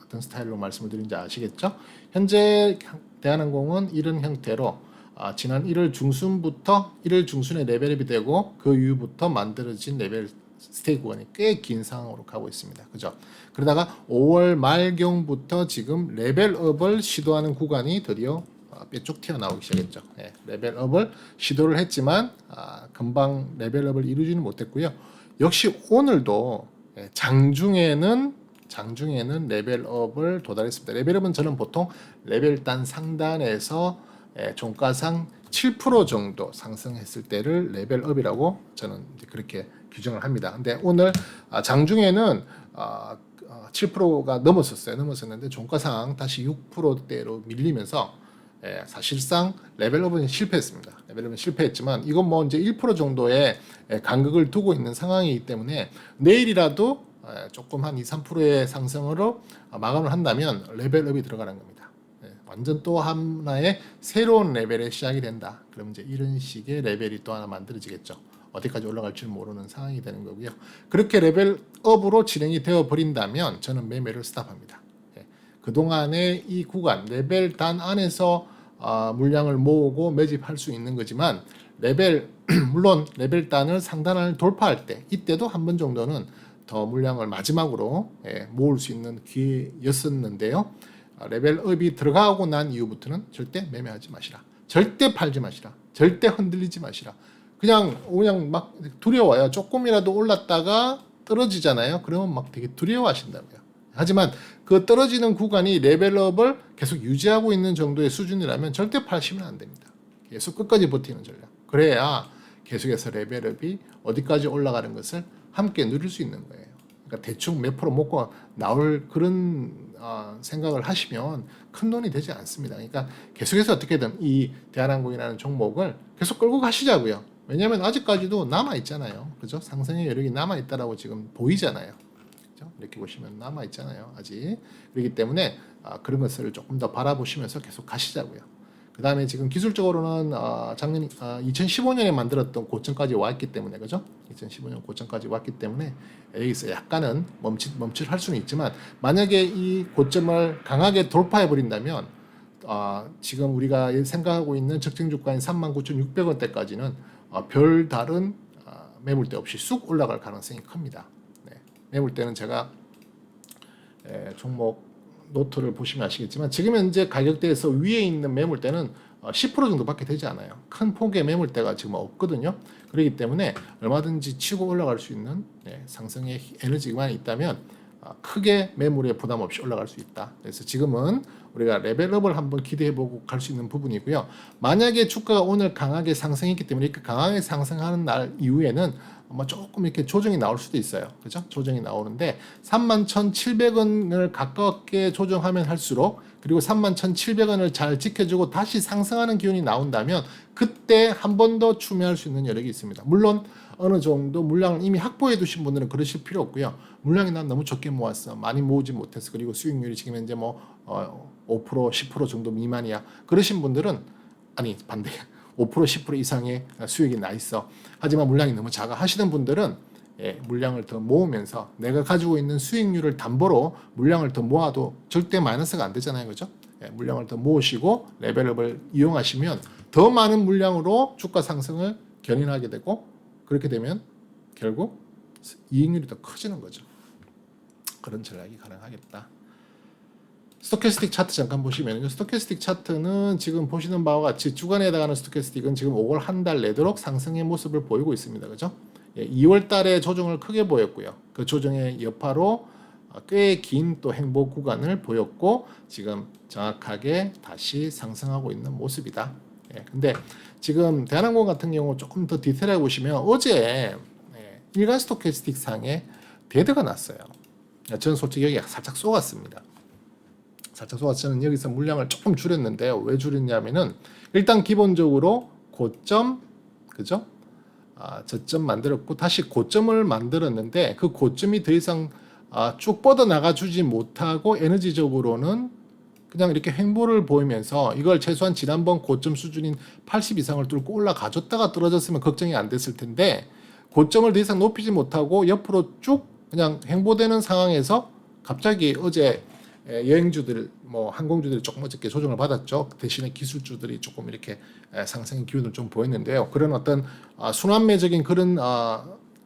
어떤 스타일로 말씀을 드린지 아시겠죠? 현재 대한항공은 이런 형태로 지난 1월 중순부터 1월 중순에 레벨업이 되고 그 이후부터 만들어진 레벨 스테이크 구간이 꽤 긴 상황으로 가고 있습니다. 그죠? 그러다가 5월 말경부터 지금 레벨업을 시도하는 구간이 드디어 뾰족 튀어나오기 시작했죠. 레벨업을 시도를 했지만 금방 레벨업을 이루지는 못했고요. 역시 오늘도 장중에는 레벨업을 도달했습니다. 레벨업은 저는 보통 레벨단 상단에서 종가상 7% 정도 상승했을 때를 레벨업이라고 저는 그렇게 규정을 합니다. 근데 오늘 장중에는 7%가 넘었었는데 종가상 다시 6%대로 밀리면서 사실상 레벨업은 실패했습니다. 레벨업은 실패했지만 이건 뭐 이제 1% 정도의 간극을 두고 있는 상황이기 때문에 내일이라도 조금 한 2, 3%의 상승으로 마감을 한다면 레벨업이 들어가는 겁니다. 완전 또 하나의 새로운 레벨의 시작이 된다. 그럼 이제 이런 식의 레벨이 또 하나 만들어지겠죠. 어디까지 올라갈지 모르는 상황이 되는 거고요. 그렇게 레벨업으로 진행이 되어 버린다면 저는 매매를 스탑합니다. 그동안의 이 구간 레벨단 안에서 물량을 모으고 매집할 수 있는 거지만 물론 레벨단을 상단을 돌파할 때 이때도 한 번 정도는 더 물량을 마지막으로 모을 수 있는 기회였었는데요. 레벨업이 들어가고 난 이후부터는 절대 매매하지 마시라. 절대 팔지 마시라. 절대 흔들리지 마시라. 그냥 막 두려워요. 조금이라도 올랐다가 떨어지잖아요. 그러면 막 되게 두려워하신다고요. 하지만 그 떨어지는 구간이 레벨업을 계속 유지하고 있는 정도의 수준이라면 절대 팔시면 안 됩니다. 계속 끝까지 버티는 전략. 그래야 계속해서 레벨업이 어디까지 올라가는 것을 함께 누릴 수 있는 거예요. 그러니까 대충 몇 프로 먹고 나올 그런 생각을 하시면 큰 돈이 되지 않습니다. 그러니까 계속해서 어떻게든 이 대한항공이라는 종목을 계속 끌고 가시자고요. 왜냐하면 아직까지도 남아 있잖아요. 그죠? 상승의 여력이 남아 있다라고 지금 보이잖아요. 그죠? 이렇게 보시면 남아 있잖아요. 아직. 그렇기 때문에 그런 것을 조금 더 바라보시면서 계속 가시자고요. 그 다음에 지금 기술적으로는 작년 2015년에 만들었던 고점까지 와 있기 때문에 그죠? 2015년 고점까지 왔기 때문에 여기서 약간은 멈칫할 수는 있지만 만약에 이 고점을 강하게 돌파해 버린다면 지금 우리가 생각하고 있는 적정 주가인 39,600원대까지는 별 다른 매물대 없이 쑥 올라갈 가능성이 큽니다. 네. 매물대는 제가 종목 노트를 보시면 아시겠지만 지금 현재 가격대에서 위에 있는 매물대는 10% 정도밖에 되지 않아요. 큰 폭의 매물대가 지금 없거든요. 그렇기 때문에 얼마든지 치고 올라갈 수 있는 상승의 에너지만 있다면 크게 매물에 부담 없이 올라갈 수 있다. 그래서 지금은 우리가 레벨업을 한번 기대해보고 갈 수 있는 부분이고요. 만약에 주가가 오늘 강하게 상승했기 때문에 이렇게 강하게 상승하는 날 이후에는 아마 조금 이렇게 조정이 나올 수도 있어요. 그죠? 조정이 나오는데 31,700원을 가깝게 조정하면 할수록 그리고 31,700원을 잘 지켜주고 다시 상승하는 기운이 나온다면 그때 한 번 더 추매할 수 있는 여력이 있습니다. 물론 어느 정도 물량을 이미 확보해 두신 분들은 그러실 필요 없고요. 물량이 난 너무 적게 모았어. 많이 모으지 못했어. 그리고 수익률이 지금 현재 5%, 10% 정도 미만이야. 그러신 분들은 아니 반대 5%, 10% 이상의 수익이 나 있어. 하지만 물량이 너무 작아 하시는 분들은 물량을 더 모으면서 내가 가지고 있는 수익률을 담보로 물량을 더 모아도 절대 마이너스가 안 되잖아요. 그죠? 물량을 더 모으시고 레벨업을 이용하시면 더 많은 물량으로 주가 상승을 견인하게 되고 그렇게 되면 결국 이익률이 더 커지는 거죠. 그런 전략이 가능하겠다. 스토캐스틱 차트 잠깐 보시면요. 스토캐스틱 차트는 지금 보시는 바와 같이 주간에 해당하는 스토캐스틱은 지금 5월 한 달 내도록 상승의 모습을 보이고 있습니다. 그죠? 2월 달에 조정을 크게 보였고요. 그 조정의 여파로 꽤 긴 또 행보 구간을 보였고 지금 정확하게 다시 상승하고 있는 모습이다. 근데 지금 대한항공 같은 경우 조금 더 디테일하게 보시면 어제 일간 스토캐스틱 상에 데드가 났어요. 저는 솔직히 여기 살짝 쏘았습니다. 살짝 쏘아서 저는 여기서 물량을 조금 줄였는데요. 왜 줄였냐면은 일단 기본적으로 고점 그죠? 저점 만들었고 다시 고점을 만들었는데 그 고점이 더 이상 쭉 뻗어 나가 주지 못하고 에너지적으로는 그냥 이렇게 횡보를 보이면서 이걸 최소한 지난번 고점 수준인 80 이상을 뚫고 올라가줬다가 떨어졌으면 걱정이 안 됐을 텐데 고점을 더 이상 높이지 못하고 옆으로 쭉 그냥 횡보되는 상황에서 갑자기 어제 여행주들, 뭐 항공주들이 조금 어저께 조정을 받았죠. 대신에 기술주들이 조금 이렇게 상승의 기운을 좀 보였는데요. 그런 어떤 순환매적인 그런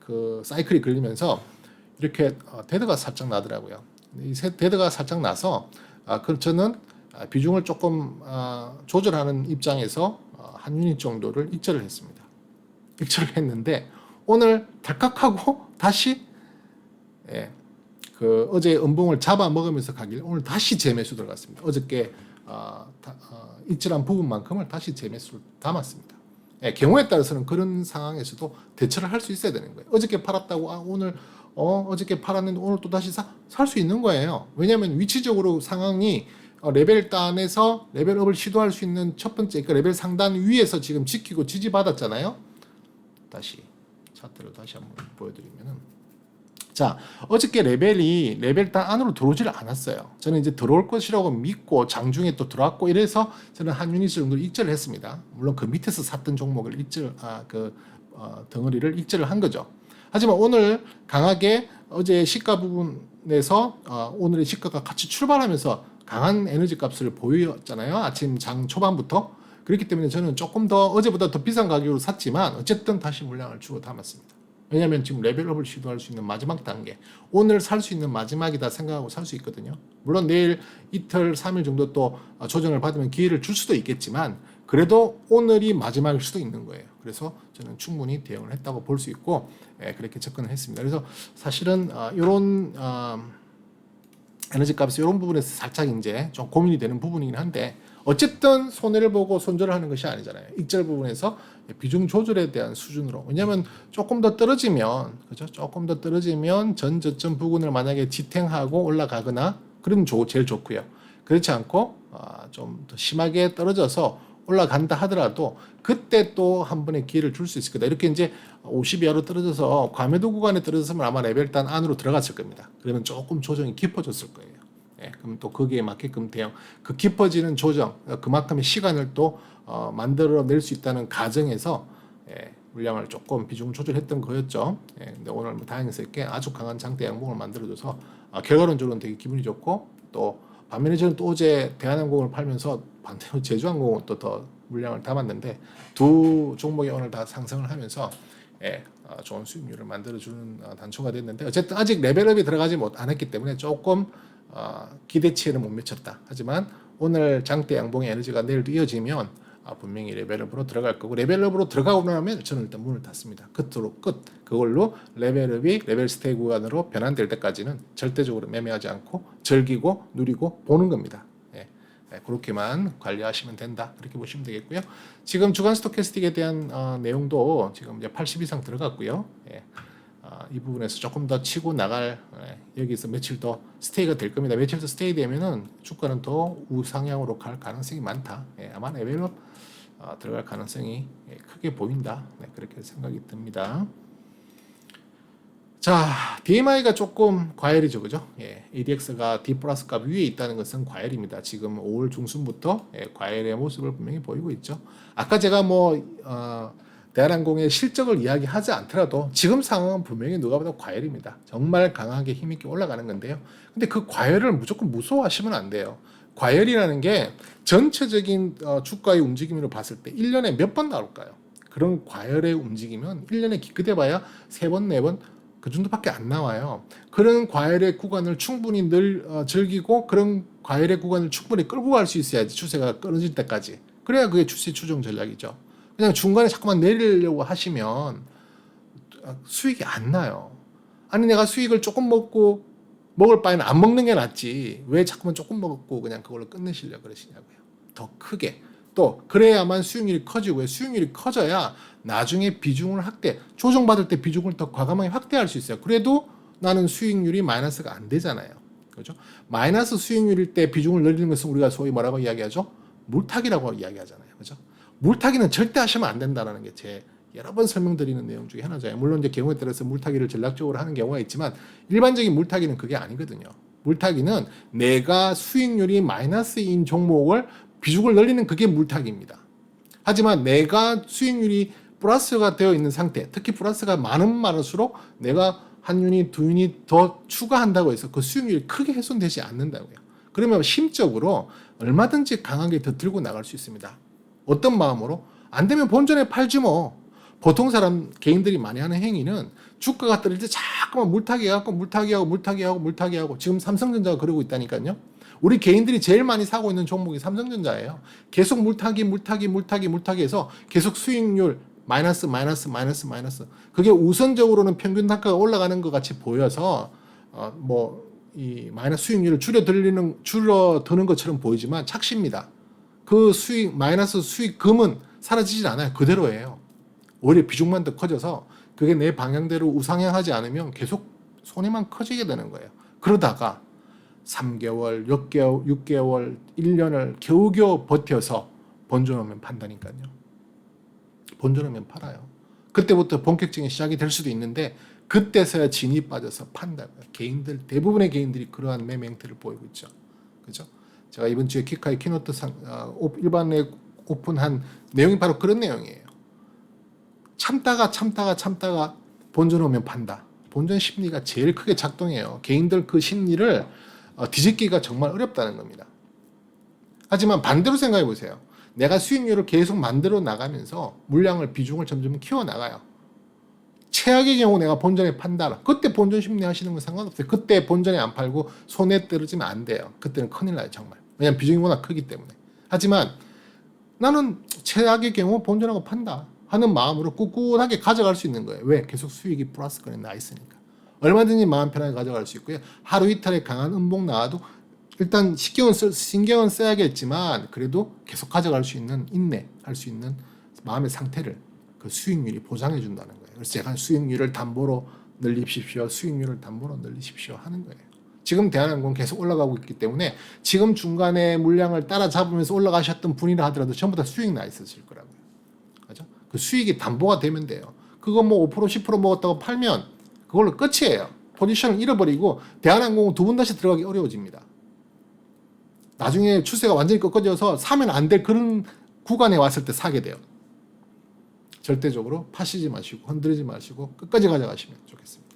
그 사이클이 걸리면서 이렇게 데드가 살짝 나더라고요. 이 데드가 살짝 나서 저는 비중을 조금 조절하는 입장에서 한 유닛 정도를 익절을 했습니다. 익절을 했는데 오늘 달칵하고 다시 그 어제 음봉을 잡아 먹으면서 가길 오늘 다시 재매수 들어갔습니다. 어저께 익절한 부분만큼을 다시 재매수를 담았습니다. 경우에 따라서는 그런 상황에서도 대처를 할 수 있어야 되는 거예요. 어저께 팔았다고 오늘 어저께 팔았는데 오늘 또 다시 살 수 있는 거예요. 왜냐하면 위치적으로 상황이 레벨 단에서 레벨업을 시도할 수 있는 첫 번째, 그러니까 레벨 상단 위에서 지금 지키고 지지받았잖아요. 다시 차트를 다시 한번 보여드리면은, 자, 어저께 레벨 단 안으로 들어오질 않았어요. 저는 이제 들어올 것이라고 믿고 장중에 또 들어왔고 이래서 저는 한 유닛 정도 익절을 했습니다. 물론 그 밑에서 샀던 종목을 덩어리를 익절을 한 거죠. 하지만 오늘 강하게 어제 시가 부분에서 오늘의 시가가 같이 출발하면서 강한 에너지 값을 보였잖아요. 아침 장 초반부터. 그렇기 때문에 저는 조금 더 어제보다 더 비싼 가격으로 샀지만 어쨌든 다시 물량을 주고 담았습니다. 왜냐하면 지금 레벨업을 시도할 수 있는 마지막 단계, 오늘 살 수 있는 마지막이다 생각하고 살 수 있거든요. 물론 내일 이틀 3일 정도 또 조정을 받으면 기회를 줄 수도 있겠지만 그래도 오늘이 마지막일 수도 있는 거예요. 그래서 저는 충분히 대응을 했다고 볼 수 있고 그렇게 접근을 했습니다. 그래서 사실은 이런 에너지 값이 이런 부분에서 살짝 이제 좀 고민이 되는 부분이긴 한데 어쨌든 손해를 보고 손절을 하는 것이 아니잖아요. 익절 부분에서 비중 조절에 대한 수준으로. 왜냐하면 조금 더 떨어지면, 그죠? 조금 더 떨어지면 전 저점 부근을 만약에 지탱하고 올라가거나 그러면 제일 좋고요. 그렇지 않고 좀 더 심하게 떨어져서 올라간다 하더라도 그때 또 한 번의 기회를 줄 수 있을 거다. 이렇게 이제 50 이하로 떨어져서 과매도 구간에 떨어졌으면 아마 레벨단 안으로 들어갔을 겁니다. 그러면 조금 조정이 깊어졌을 거예요. 그럼 또 거기에 맞게끔 대응, 그 깊어지는 조정, 그만큼의 시간을 또 만들어낼 수 있다는 가정에서 물량을 조금 비중 조절했던 거였죠. 근데 오늘 다행스럽게 아주 강한 장대 양봉을 만들어줘서 결과론적으로는 되게 기분이 좋고, 또 반면에 저는 또 어제 대한항공을 팔면서 반대로 제주항공은 또 더 물량을 담았는데 두 종목이 오늘 다 상승을 하면서 좋은 수익률을 만들어주는 단초가 됐는데 어쨌든 아직 레벨업이 들어가지 않았기 때문에 조금 기대치에는 못 미쳤다. 하지만 오늘 장대 양봉의 에너지가 내일도 이어지면 분명히 레벨업으로 들어갈 거고, 레벨업으로 들어가고 나면 저는 일단 문을 닫습니다. 끝으로 끝. 그걸로 레벨업이 레벨 스테이 구간으로 변환될 때까지는 절대적으로 매매하지 않고 즐기고 누리고 보는 겁니다. 그렇게만 관리하시면 된다. 그렇게 보시면 되겠고요. 지금 주간 스토캐스틱에 대한 내용도 지금 이제 80 이상 들어갔고요. 이 부분에서 조금 더 치고 나갈, 여기서 며칠 더 스테이가 될 겁니다. 며칠 더 스테이 되면은 주가는 더 우상향으로 갈 가능성이 많다. 아마 레벨업 들어갈 가능성이 크게 보인다. 그렇게 생각이 듭니다. 자, DMI가 조금 과열이죠, 그죠? ADX가 D 플러스 값 위에 있다는 것은 과열입니다. 지금 5월 중순부터 과열의 모습을 분명히 보이고 있죠. 아까 제가 대한항공의 실적을 이야기하지 않더라도 지금 상황은 분명히 누가 봐도 과열입니다. 정말 강하게 힘있게 올라가는 건데요. 근데 그 과열을 무조건 무서워하시면 안 돼요. 과열이라는 게 전체적인 주가의 움직임으로 봤을 때 1년에 몇 번 나올까요? 그런 과열의 움직임은 1년에 기껏해 봐야 3번, 4번 그 정도밖에 안 나와요. 그런 과열의 구간을 충분히 즐기고 그런 과열의 구간을 충분히 끌고 갈 수 있어야지, 추세가 끊어질 때까지. 그래야 그게 추세 추종 전략이죠. 그냥 중간에 자꾸만 내리려고 하시면 수익이 안 나요. 아니 내가 수익을 조금 먹을 바에는 안 먹는 게 낫지 왜 자꾸만 조금 먹고 그냥 그걸로 끝내시려고 그러시냐고요. 더 크게. 또 그래야만 수익률이 커지고요. 수익률이 커져야 나중에 비중을 조정받을 때 비중을 더 과감하게 확대할 수 있어요. 그래도 나는 수익률이 마이너스가 안 되잖아요. 그렇죠? 마이너스 수익률일 때 비중을 늘리는 것은 우리가 소위 뭐라고 이야기하죠? 물타기라고 이야기하잖아요. 그렇죠? 물타기는 절대 하시면 안 된다는 게 제 여러 번 설명드리는 내용 중에 하나죠. 물론 이제 경우에 따라서 물타기를 전략적으로 하는 경우가 있지만 일반적인 물타기는 그게 아니거든요. 물타기는 내가 수익률이 마이너스인 종목을 비중을 늘리는 그게 물타기입니다. 하지만 내가 수익률이 플러스가 되어 있는 상태, 특히 플러스가 많을수록 내가 한 유닛, 두 유닛 더 추가한다고 해서 그 수익률이 크게 훼손되지 않는다고요. 그러면 심적으로 얼마든지 강하게 더 들고 나갈 수 있습니다. 어떤 마음으로? 안 되면 본전에 팔지 뭐. 보통 사람, 개인들이 많이 하는 행위는 주가가 떨어질 때 자꾸만 물타기하고 지금 삼성전자가 그러고 있다니까요. 우리 개인들이 제일 많이 사고 있는 종목이 삼성전자예요. 계속 물타기해서 계속 수익률 마이너스. 그게 우선적으로는 평균 단가가 올라가는 것 같이 보여서 이 마이너스 수익률을 줄어드는 것처럼 보이지만 착시입니다. 그 마이너스 수익금은 사라지질 않아요. 그대로예요. 오히려 비중만 더 커져서 그게 내 방향대로 우상향하지 않으면 계속 손해만 커지게 되는 거예요. 그러다가 3개월, 6개월, 1년을 겨우겨우 버텨서 본전하면 판다니까요. 본전하면 팔아요. 그때부터 본격적인 시작이 될 수도 있는데 그때서야 진이 빠져서 판다고요. 대부분의 개인들이 그러한 매매 행태를 보이고 있죠. 그죠? 제가 이번 주에 키카이 키노트 일반에 오픈한 내용이 바로 그런 내용이에요. 참다가 본전 오면 판다. 본전 심리가 제일 크게 작동해요. 개인들 그 심리를 뒤집기가 정말 어렵다는 겁니다. 하지만 반대로 생각해 보세요. 내가 수익률을 계속 만들어 나가면서 물량을 비중을 점점 키워 나가요. 최악의 경우 내가 본전에 판다. 그때 본전 심리 하시는 건 상관없어요. 그때 본전에 안 팔고 손에 떨어지면 안 돼요. 그때는 큰일 나요, 정말. 왜냐면 비중이 워낙 크기 때문에. 하지만 나는 최악의 경우 본전하고 판다 하는 마음으로 꿋꿋하게 가져갈 수 있는 거예요. 왜? 계속 수익이 플러스권에 나 있으니까. 얼마든지 마음 편하게 가져갈 수 있고요. 하루 이틀에 강한 음봉 나와도 일단 신경은 써야겠지만 그래도 계속 가져갈 수 있는 인내할 수 있는 마음의 상태를 그 수익률이 보장해 준다는 거예요. 그래서 제가 수익률을 담보로 늘리십시오. 하는 거예요. 지금 대한항공 계속 올라가고 있기 때문에 지금 중간에 물량을 따라잡으면서 올라가셨던 분이라 하더라도 전부 다 수익 나 있으실 거라고요. 그죠? 그 수익이 담보가 되면 돼요. 그거 5% 10% 먹었다고 팔면 그걸로 끝이에요. 포지션을 잃어버리고 대한항공은 두 번 다시 들어가기 어려워집니다. 나중에 추세가 완전히 꺾어져서 사면 안 될 그런 구간에 왔을 때 사게 돼요. 절대적으로 파시지 마시고 흔들리지 마시고 끝까지 가져가시면 좋겠습니다.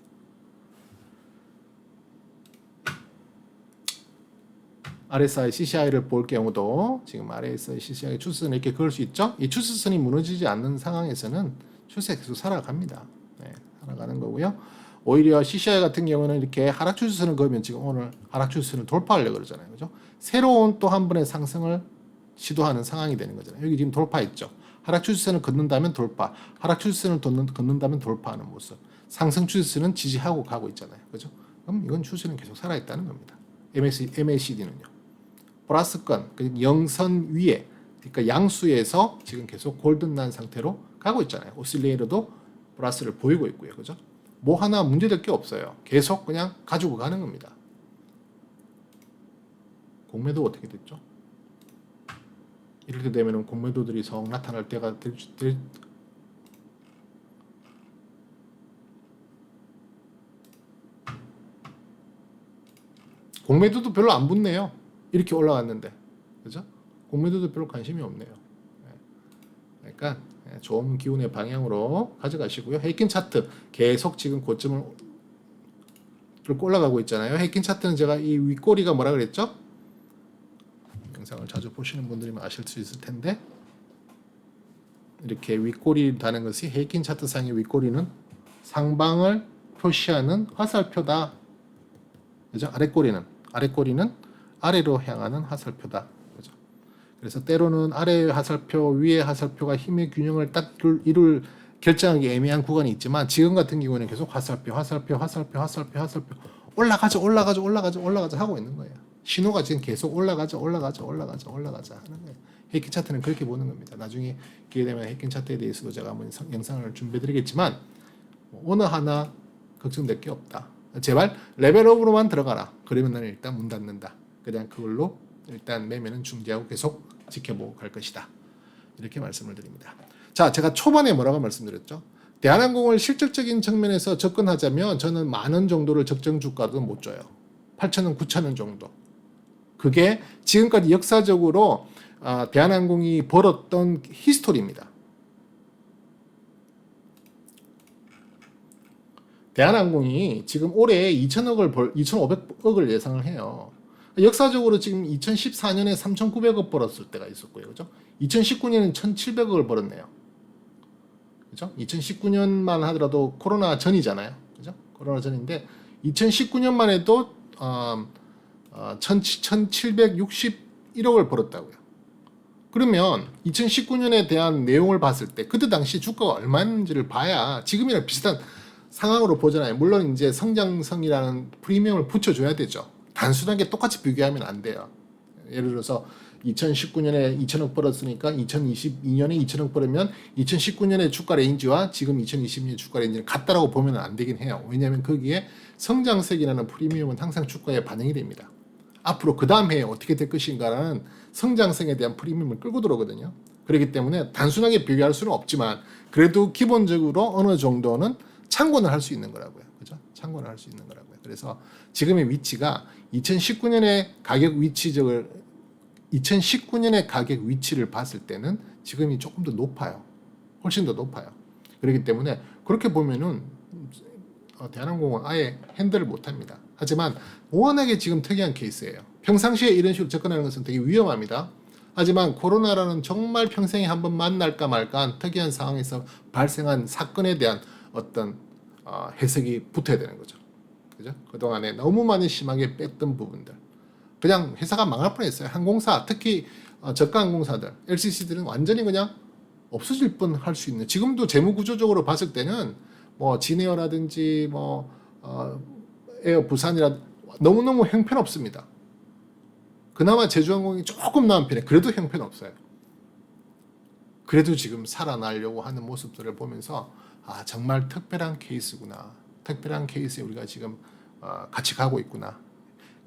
RSI, CCI를 볼 경우도 지금 RSI, CCI 추세선 이렇게 그을 수 있죠. 이 추세선이 무너지지 않는 상황에서는 추세가 계속 살아갑니다. 네, 살아가는 거고요. 오히려 CCI 같은 경우는 이렇게 하락 추세선을 그으면 지금 오늘 하락 추세선을 돌파하려고 그러잖아요. 그죠? 새로운 또 한 번의 상승을 시도하는 상황이 되는 거잖아요. 여기 지금 돌파했죠. 하락 추세선을 걷는다면 돌파, 하락 추세선을 걷는다면 돌파하는 모습. 상승 추세선은 지지하고 가고 있잖아요. 그죠? 그럼 이건 추세는 계속 살아있다는 겁니다. MACD는요. 플러스권, 영선 위에, 그러니까 양수에서 지금 계속 골든난 상태로 가고 있잖아요. 오실레이터도 플러스를 보이고 있고요. 그죠? 뭐 하나 문제될 게 없어요. 계속 그냥 가지고 가는 겁니다. 공매도 어떻게 됐죠? 이렇게 되면 공매도들이 성 나타날 때가 공매도도 별로 안 붙네요. 이렇게 올라갔는데, 그죠? 공매도도 별로 관심이 없네요. 그러니까 좋은 기운의 방향으로 가져가시고요. 헤이킨 차트 계속 지금 고점을 올라가고 있잖아요. 헤이킨 차트는 제가 이 윗꼬리가 뭐라 그랬죠? 영상을 자주 보시는 분들이면 아실 수 있을 텐데 이렇게 윗꼬리라는 것이 헤이킨 차트상의 윗꼬리는 상방을 표시하는 화살표다. 그죠? 아랫꼬리는 아래로 향하는 화살표다. 그죠? 그래서 때로는 아래 화살표, 위에 화살표가 힘의 균형을 딱 이룰 결정하기 애매한 구간이 있지만 지금 같은 경우는 계속 화살표 올라가자 하고 있는 거예요. 신호가 지금 계속 올라가자 하는 거예요. 헤이킨 차트는 그렇게 보는 겁니다. 나중에 기회 되면 헤이킨 차트에 대해서도 제가 한번 영상을 준비해드리겠지만 어느 하나 걱정될 게 없다. 제발 레벨업으로만 들어가라. 그러면 나는 일단 문 닫는다. 그냥 그걸로 일단 매매는 중지하고 계속 지켜보고 갈 것이다. 이렇게 말씀을 드립니다. 자, 제가 초반에 뭐라고 말씀드렸죠? 대한항공을 실질적인 측면에서 접근하자면 저는 10,000원 정도를 적정 주가도 못 줘요. 8,000원, 9,000원 정도. 그게 지금까지 역사적으로 대한항공이 벌었던 히스토리입니다. 대한항공이 지금 올해 2,500억을 예상을 해요. 역사적으로 지금 2014년에 3,900억 벌었을 때가 있었고요. 그죠? 2019년에는 1,700억을 벌었네요. 그죠? 2019년만 하더라도 코로나 전이잖아요. 그죠? 코로나 전인데 2019년만 해도 1,761억을 벌었다고요. 그러면 2019년에 대한 내용을 봤을 때 그때 당시 주가가 얼마인지를 봐야 지금이랑 비슷한 상황으로 보잖아요. 물론 이제 성장성이라는 프리미엄을 붙여줘야 되죠. 단순하게 똑같이 비교하면 안 돼요. 예를 들어서 2019년에 2천억 벌었으니까 2022년에 2천억 벌으면 2019년의 주가 레인지와 지금 2020년의 주가 레인지를 같다라고 보면 안 되긴 해요. 왜냐하면 거기에 성장성이라는 프리미엄은 항상 주가에 반영이 됩니다. 앞으로 그 다음 해에 어떻게 될 것인가라는 성장성에 대한 프리미엄을 끌고 들어오거든요. 그렇기 때문에 단순하게 비교할 수는 없지만 그래도 기본적으로 어느 정도는 참고는 할 수 있는 거라고요. 그죠? 참고는 할 수 있는 거라고요. 그래서 지금의 위치가 2019년의 가격 위치를 봤을 때는 지금이 조금 더 높아요. 훨씬 더 높아요. 그렇기 때문에 그렇게 보면은 대한항공은 아예 핸들을 못 합니다. 하지만 워낙에 지금 특이한 케이스예요. 평상시에 이런 식으로 접근하는 것은 되게 위험합니다. 하지만 코로나라는 정말 평생에 한번 만날까 말까 특이한 상황에서 발생한 사건에 대한 어떤 해석이 붙어야 되는 거죠. 그죠? 그동안에 너무 많이 심하게 뺐던 부분들. 그냥 회사가 망할 뻔했어요. 항공사, 특히 저가 항공사들, LCC들은 완전히 그냥 없어질 뻔 할 수 있는. 지금도 재무 구조적으로 봤을 때는 뭐 진에어라든지 에어 부산이라 너무너무 형편없습니다. 그나마 제주항공이 조금 나은 편에 그래도 형편없어요. 그래도 지금 살아나려고 하는 모습들을 보면서 정말 특별한 케이스구나. 특별한 케이스에 우리가 지금 같이 가고 있구나.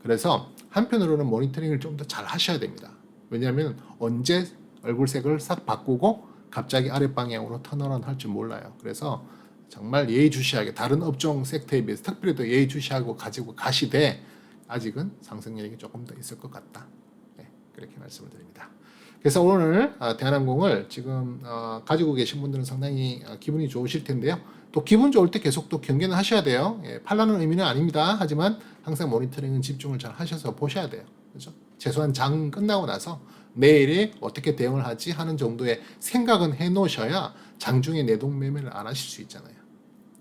그래서 한편으로는 모니터링을 좀 더 잘 하셔야 됩니다. 왜냐하면 언제 얼굴색을 싹 바꾸고 갑자기 아랫방향으로 턴어라운 할 줄 몰라요. 그래서 정말 예의주시하게 다른 업종 섹터에 비해서 특별히 더 예의주시하고 가지고 가시되 아직은 상승 여력이 조금 더 있을 것 같다. 네, 그렇게 말씀을 드립니다. 그래서 오늘 대한항공을 지금 가지고 계신 분들은 상당히 기분이 좋으실 텐데요. 또 기분 좋을 때 계속 또 경계는 하셔야 돼요. 팔라는 의미는 아닙니다. 하지만 항상 모니터링은 집중을 잘 하셔서 보셔야 돼요. 그렇죠? 최소한 장 끝나고 나서 내일에 어떻게 대응을 하지 하는 정도의 생각은 해 놓으셔야 장중에 내동 매매를 안 하실 수 있잖아요.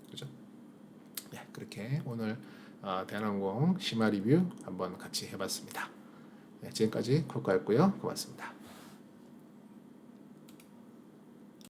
그죠? 네, 그렇게 오늘 대한항공 심화 리뷰 한번 같이 해봤습니다. 네, 지금까지 콜카였고요. 고맙습니다.